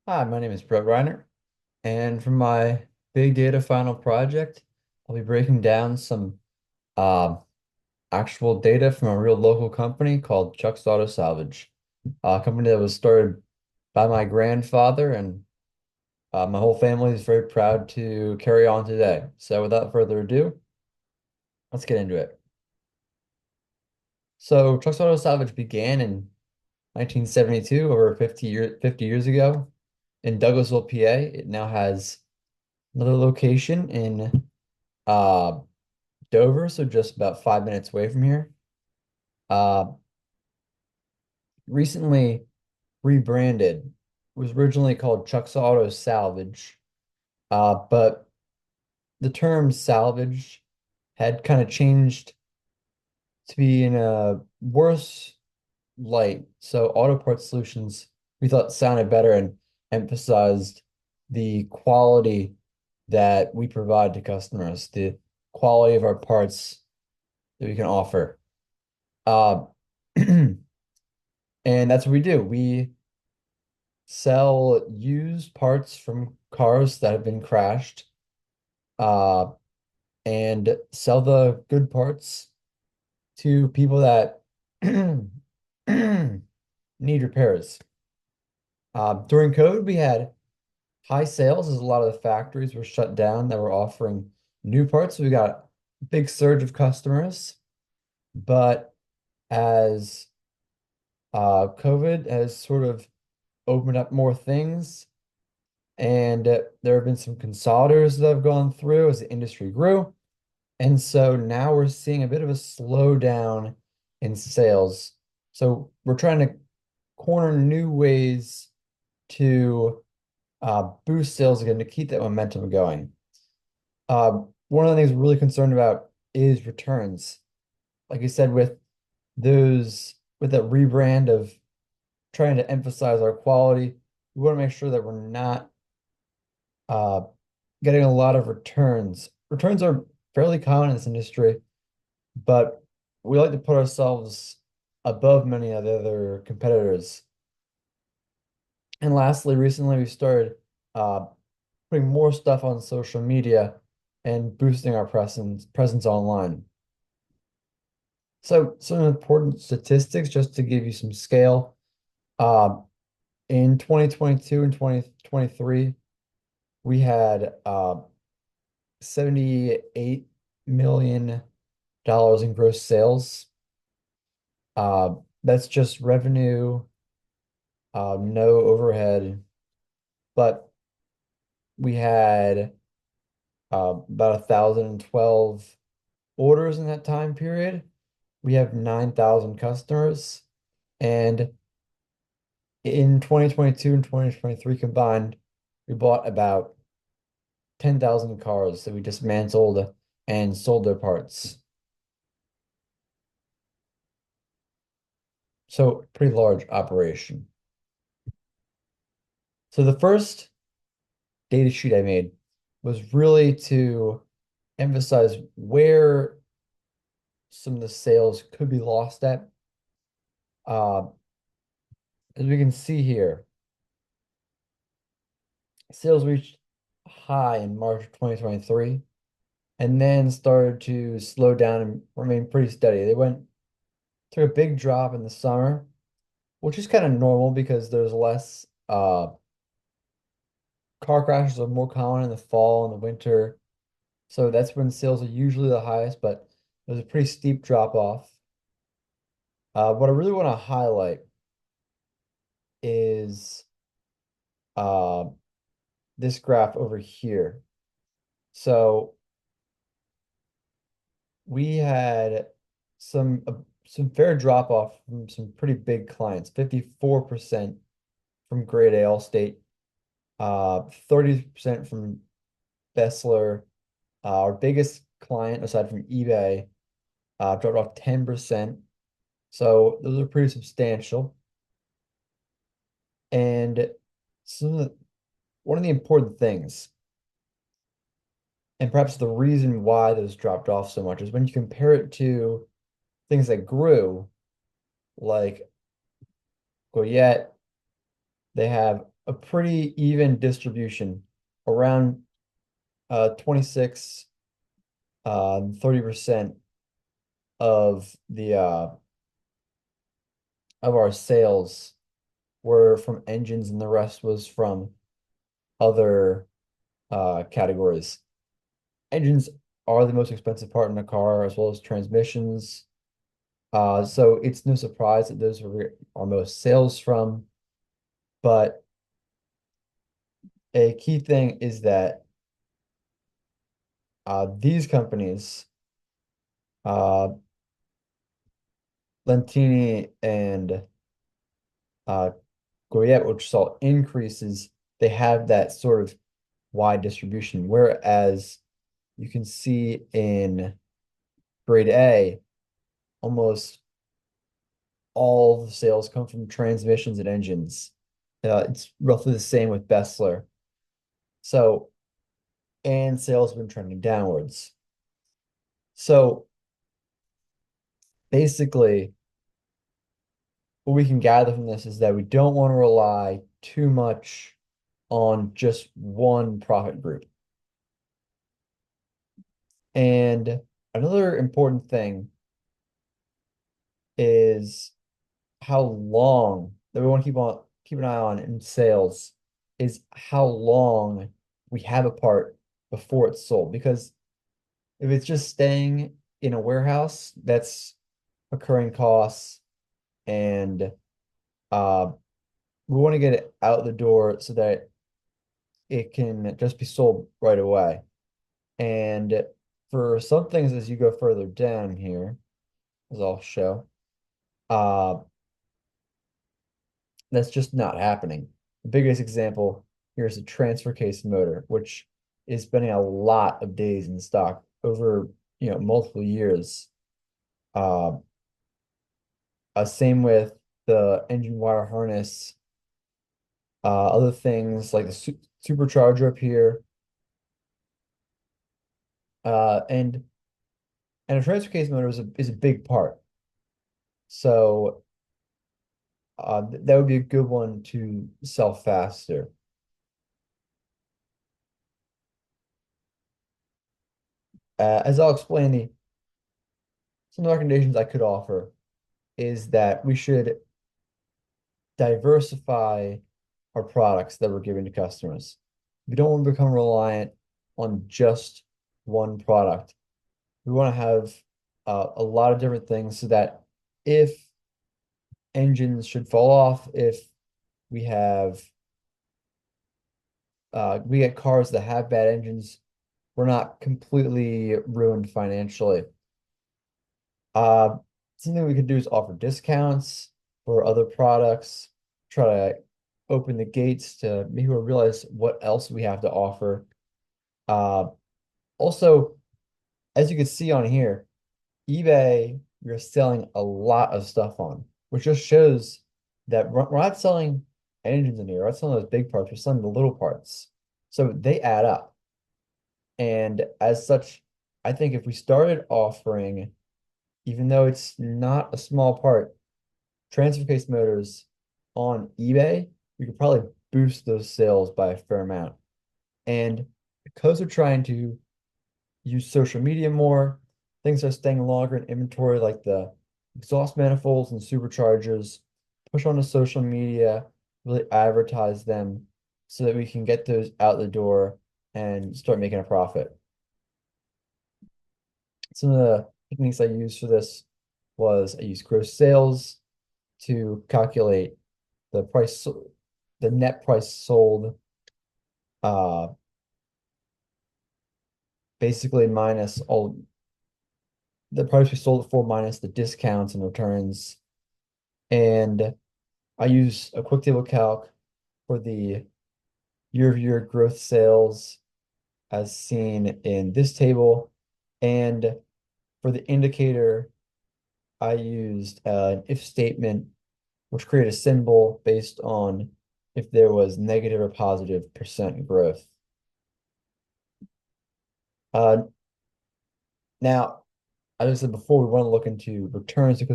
Hi, my name is Brett Reiner, and for my big data final project, I'll be breaking down some uh, actual data from a real local company called Chuck's Auto Salvage, a company that was started by my grandfather, and my whole family is very proud to carry on today. So without further ado, let's get into it. So Chuck's Auto Salvage began in 1972, over 50 years ago, in Douglasville, PA. It now has another location in Uh, Dover, so just about 5 minutes away from here. Uh, Recently rebranded. Was originally called Chuck's Auto Salvage, but the term salvage had kind of changed to be in a worse light. So Auto Parts Solutions we thought sounded better and emphasized the quality that we provide to customers, the quality of our parts that we can offer. Uh, And that's what we do. We sell used parts from cars that have been crashed, uh, and sell the good parts to people that need repairs. During COVID, we had high sales as a lot of the factories were shut down that were offering new parts. So we got a big surge of customers. But as COVID has sort of opened up more things, and there have been some consolidators that have gone through as the industry grew. And so now we're seeing a bit of a slowdown in sales. So we're trying to corner new ways to boost sales again to keep that momentum going. One of the things we're really concerned about is returns. Like you said, with that rebrand of trying to emphasize our quality, we want to make sure that we're not uh, getting a lot of returns. Returns are fairly common in this industry, but we like to put ourselves above many of the other competitors. And lastly, recently we started uh, putting more stuff on social media and boosting our presence online. So some important statistics just to give you some scale. Uh, in 2022 and 2023, we had $78 million in gross sales. That's just revenue, no overhead. But we had about 1,012 orders in that time period. We have 9,000 customers. And in 2022 and 2023 combined, we bought about 10,000 cars that we dismantled and sold their parts. So pretty large operation. So the first data sheet I made was really to emphasize where some of the sales could be lost at. Uh, as we can see here, sales reached high in March of 2023 and then started to slow down and remain pretty steady. They went took a big drop in the summer, which is kind of normal because there's less car crashes are more common in the fall and the winter. So that's when sales are usually the highest, but there's a pretty steep drop off. What I really want to highlight is uh, this graph over here. So we had some fair drop off from some pretty big clients, 54% from Grade A Allstate, 30% from Bessler. Our biggest client aside from eBay dropped off 10%. So those are pretty substantial. And some of the, one of the important things, and perhaps the reason why those dropped off so much, is when you compare it to things that grew, like Goyette, they have a pretty even distribution around 26 30% of the of our sales were from engines and the rest was from other categories. Engines are the most expensive part in a car as well as transmissions. So it's no surprise that those are where our most sales from. But a key thing is that these companies, uh, Lentini and uh, Goyette, which saw increases, they have that sort of wide distribution. Whereas you can see in grade A, almost all the sales come from transmissions and engines. It's roughly the same with Bestler. So, and sales have been trending downwards. So basically, what we can gather from this is that we don't want to rely too much on just one profit group. And another important thing is how long that we want to keep an eye on in sales is how long we have a part before it's sold. Because if it's just staying in a warehouse, that's occurring costs, and uh, we want to get it out the door so that it can just be sold right away. And for some things, as you go further down here, as I'll show, uh, that's just not happening. The biggest example here is a transfer case motor, which is spending a lot of days in stock over, multiple years. Uh, Same with the engine wire harness, other things like the supercharger up here, and a transfer case motor is a big part. So that would be a good one to sell faster. As I'll explain, some recommendations I could offer is that we should diversify our products that we're giving to customers. We don't want to become reliant on just one product. We want to have a lot of different things so that if engines should fall off, if we have we get cars that have bad engines, we're not completely ruined financially. Uh, Something we could do is offer discounts for other products, try to open the gates to maybe we'll realize what else we have to offer. Uh, Also, as you can see on here, eBay, we're selling a lot of stuff on, which just shows that we're not selling engines in here. We're not selling those big parts. We're selling the little parts. So they add up. And as such, I think if we started offering, even though it's not a small part, transfer case motors on eBay, we could probably boost those sales by a fair amount. And because we're trying to use social media more, things are staying longer in inventory, like the exhaust manifolds and superchargers, push onto social media, really advertise them so that we can get those out the door and start making a profit. Some of the techniques I used for this was I used gross sales to calculate the price, the net price sold, uh, basically minus all the price we sold it for minus the discounts and returns. And I use a quick table calc for the year-over-year growth sales as seen in this table. And for the indicator, I used an if statement, which created a symbol based on if there was negative or positive percent growth. Uh, Now, as I said before, we want to look into returns because